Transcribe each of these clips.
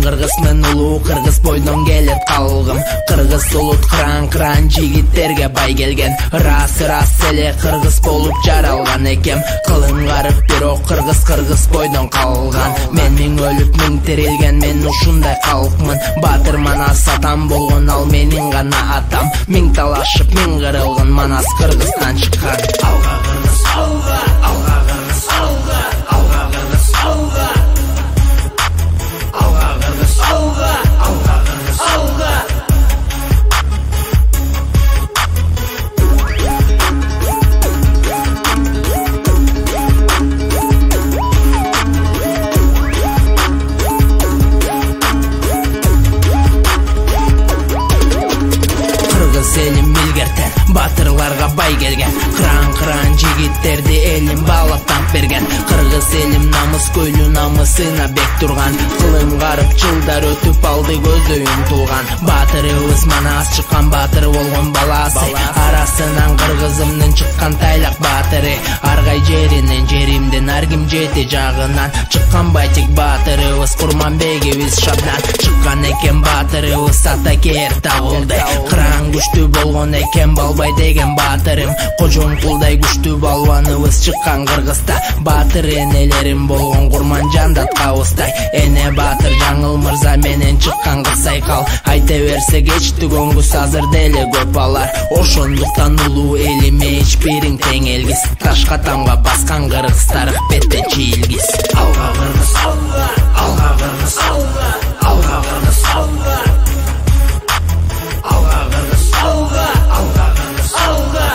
кыргызмын улуу, кыргыз бойдон келет калгым. Кыргыз улут кыран жигиттерге бай келген. Рас эле кыргыз болуп жаралган экем. Кылым карып бирок кыргыз бойдон калган. Мен миң өлүп миң тирилген, мен ушундай калкмын. Батыр манас атам болгон, ал менин гана атам. Миң талашып миң кырылган, манас Кыргызстан чыккан. Алга кыргыз, алга, алга кыргыз, алга, алга кыргыз, алга. Алга кыргыз, алга, алга кыргыз, алга. Элим милгертен, батырларга бай келген. Кыран жигиттерди элим баалап танк берген. Кыргыз элим намыс көйлү, намысына бек турган. Кылым карып жылдар өтүп алды, көздөй умтулган. Батырыбыз манас чыккан, батыр болгон баласы. Арасынан кыргызымдын чыккан тайлак батыры. Аргай жеринен, жеримден ар ким жети жагынан. Чыккан байтик батырыбыз, Курманбегибиз шабдан. Чыккан экен батырыбыз, Атакер табылды. Кыран күчтүү болгон экен, Балбай деген батырым. Кожомкулдай күчтүү балбаныбыз чыккан Кыргызда. Батыр энелерим болгон Курманжан Датқабыздай. Эне батыр Жаңыл мырза менен чыккан кыз Сайкал. Айта берсе кечти көңгүс, азыр деле көп алар. Ошондуктан улуу элиме эч бириң тең элгиз. Ташка тамга баскан кыргыздар беттен чийилгиз. Алга кыргыз, алга, алга кыргыз, алга, алга кыргыз, алга. Алга кыргыз, алга, алга кыргыз, алга.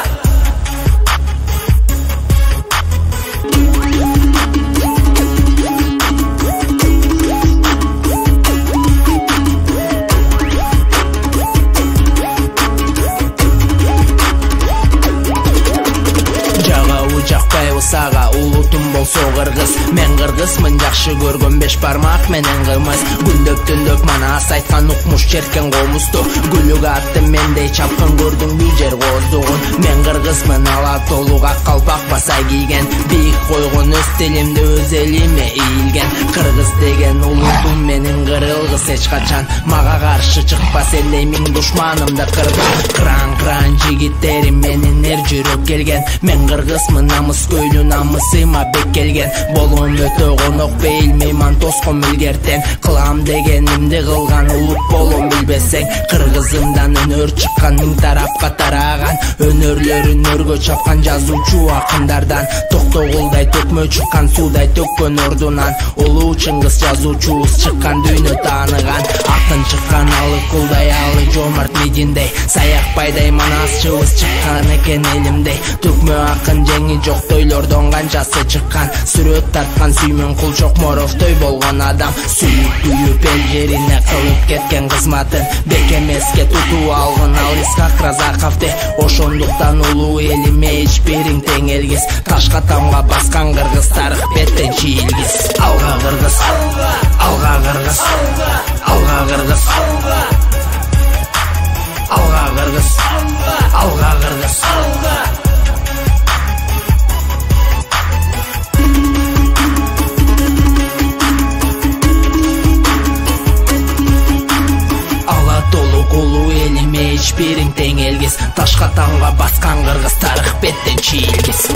Жакпайбы сага улутум болсо кыргыз. Мен кыргызмын, жакшы көргөн беш бармак менен кымыз. Күндөп түндөп манас айткан, укмуш черкен комузду. Гүлүк атты мендей чапкын, көрдүң бир жер коздугун. Мен кыргызмын, ала толук ак калпак баса кийген. Бийик койгон өз тилимде, өз элиме ийилген. Кыргыз деген улутум менин, кырылгыс эч качан. Мага каршы чыкпас элдей миң душманым да кырган. Кыран жигиттерим менин эр жүрөп келген. Мен кыргызмын, намыс көйлү, намысыма бек келген. Болом өтө конок, бейил мейман тоскон илгертен. Кылам дегенимди кылган, улут болом билбесең. Кыргызымдан өнөр чыккан, миң тарапка тараган. Өнөрлөрүн өргө чапкан жазуучу акындардан. Токтогулдай төкмө чыккан, суудай төккөн ордунан. Улуу Чыңгыз жазуучубуз чыккан, дүйнө тааныган. Акын чыккан, алы кулдай, алы жомарт Мединдей. Саякбайдай манасчыбыз чыккан экен элимдей. Төкмө акын жеңи жок, тойлордон канчасы чыккан. Сүрөт тарткан Сүймөн Кулчокморовдой болгон адам. Сүйүп эл жерине кылып кеткен кызматын. Бек эмеске тутуу алгын, ал Исхак Разаковди. Ошондуктан улуу элиме эч бириң тең элгиз. Ташка тамга баскан кыргыздар беттен чийилгиз. Алга кыргыз, алга, алга кыргыз, алга, алга кыргыз, алга. Алга кыргыз, алга, алга кыргыз, алга. Улуу элиме эч бириң тең элгиз. Ташка тамга баскан кыргыздар беттен чийилгиз.